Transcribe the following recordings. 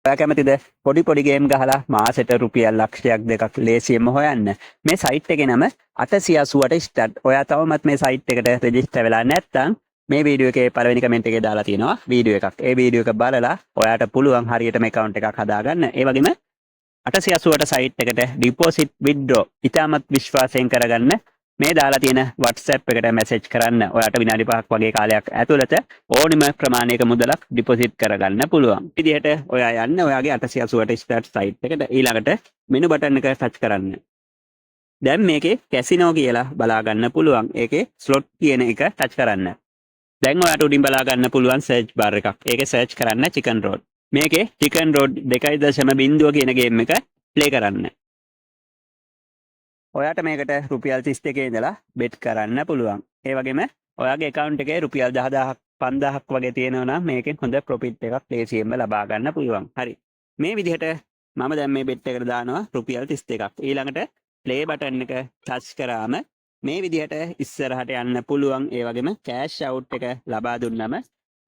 ඔයා කැමතිද පොඩි ගේම් ගහලා මාසෙට රුපියල් ලක්ෂයක් දෙකක් ලේසියෙන්ම හොයන්න? මේ සයිට් එකේ නම 888 ස්ටාර්ට්. ඔයා තවමත් මේ සයිට් එකට රෙජිස්ටර් වෙලා නැත්නම් මේ වීඩියෝ එකේ පළවෙනි කමෙන්ට් එකේ දාලා තියෙනවා වීඩියෝ එකක්. ඒ වීඩියෝ එක බලලා ඔයාට පුළුවන් හරියටම account එකක් හදාගන්න. ඒ වගේම 888 සයිට් එකට ඩිපොසිට් විත්ඩ්‍රෝ ඉතාමත් විශ්වාසයෙන් කරගන්න මේ දාලා තියෙන WhatsApp එකට මැසේජ් කරන්න. ඔයාට විනාඩි 5ක් වගේ කාලයක් ඇතුළත ඕනිම ප්‍රමාණයක මුදලක් ඩිපොසිට් කරගන්න පුළුවන්. විදිහට ඔයා යන්න ඔයාගේ 888 ස්ටාර්ට් සයිට් එකට ඊළඟට මෙනු බටන් එක ටච් කරන්න. දැන් මේකේ කැසිනෝ කියලා බලා ගන්න පුළුවන්. ඒකේ ස්ලොට් කියන එක ටච් කරන්න. දැන් ඔයාට උඩින් බලා ගන්න පුළුවන් සර්ච් බාර් එකක්. ඒකේ සර්ච් කරන්න චිකන් රෝඩ්. මේකේ චිකන් රෝඩ් 2.0 කියන ගේම් එක ප්ලේ කරන්න. ඔයාට මේකට රුපියල් 32 ඉඳලා බෙට් කරන්න පුළුවන්. ඒ වගේම ඔයාගේ account එකේ රුපියල් 10000ක් 5000ක් වගේ තියෙනවා නම් මේකෙන් හොඳ ප්‍රොෆිට් එකක් ලේසියෙන්ම ලබා ගන්න පුළුවන්. හරි. මේ විදිහට මම දැන් මේ බෙට් එකට දානවා රුපියල් 32ක්. ඊළඟට ප්ලේ බටන් එක ටච් කරාම මේ විදිහට ඉස්සරහට යන්න පුළුවන්. ඒ වගේම කෑෂ් අවුට් එක ලබා දුන්නම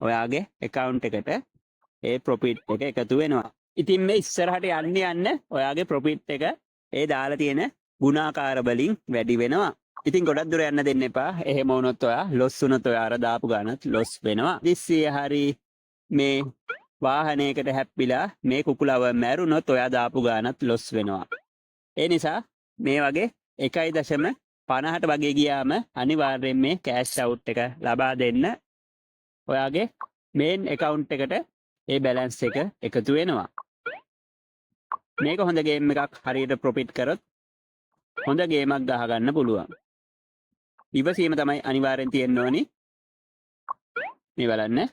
ඔයාගේ account එකට ඒ ප්‍රොෆිට් එක එකතු වෙනවා. ඉතින් මේ ඉස්සරහට යන්න ඔයාගේ ප්‍රොෆිට් එක ඒ දාලා තියෙන ගුණාකාර වලින් වැඩි වෙනවා. ඉතින් ගොඩක් දුර යන්න දෙන්න එපා. එහෙම වුණොත් ඔයා ලොස් වුණොත් ඔයා අර දාපු ගානත් ලොස් වෙනවා. දිස්සිය හරි මේ වාහනයකට හැප්පිලා මේ කුකුලව මැරුණොත් ඔයා දාපු ගානත් ලොස් වෙනවා. ඒ නිසා මේ වගේ 1.50ට වගේ ගියාම අනිවාර්යෙන් මේ කෑෂ් අවුට් එක ලබා දෙන්න. ඔයාගේ මේන් account එකට ඒ බැලන්ස් එක එකතු වෙනවා. මේක හොඳ ගේම් එකක්. හරියට ප්‍රොෆිට් කරොත් හොඳ ගේමක් ගහ ගන්න පුළුවන්. ඉවසීම තමයි අනිවාර්යෙන් තියෙන්න ඕනි. මේ බලන්න.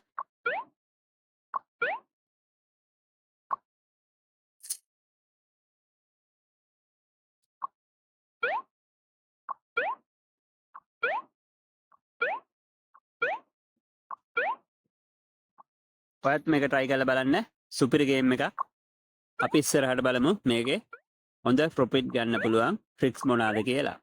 ඔයත් මේක try කරලා බලන්න. සුපිරි ගේම් එකක්. අපි ඉස්සරහට බලමු මේකේ හොඳ ප්‍රොෆිට් ගන්න පුළුවන් ට්‍රික්ස් මොනවාද කියලා.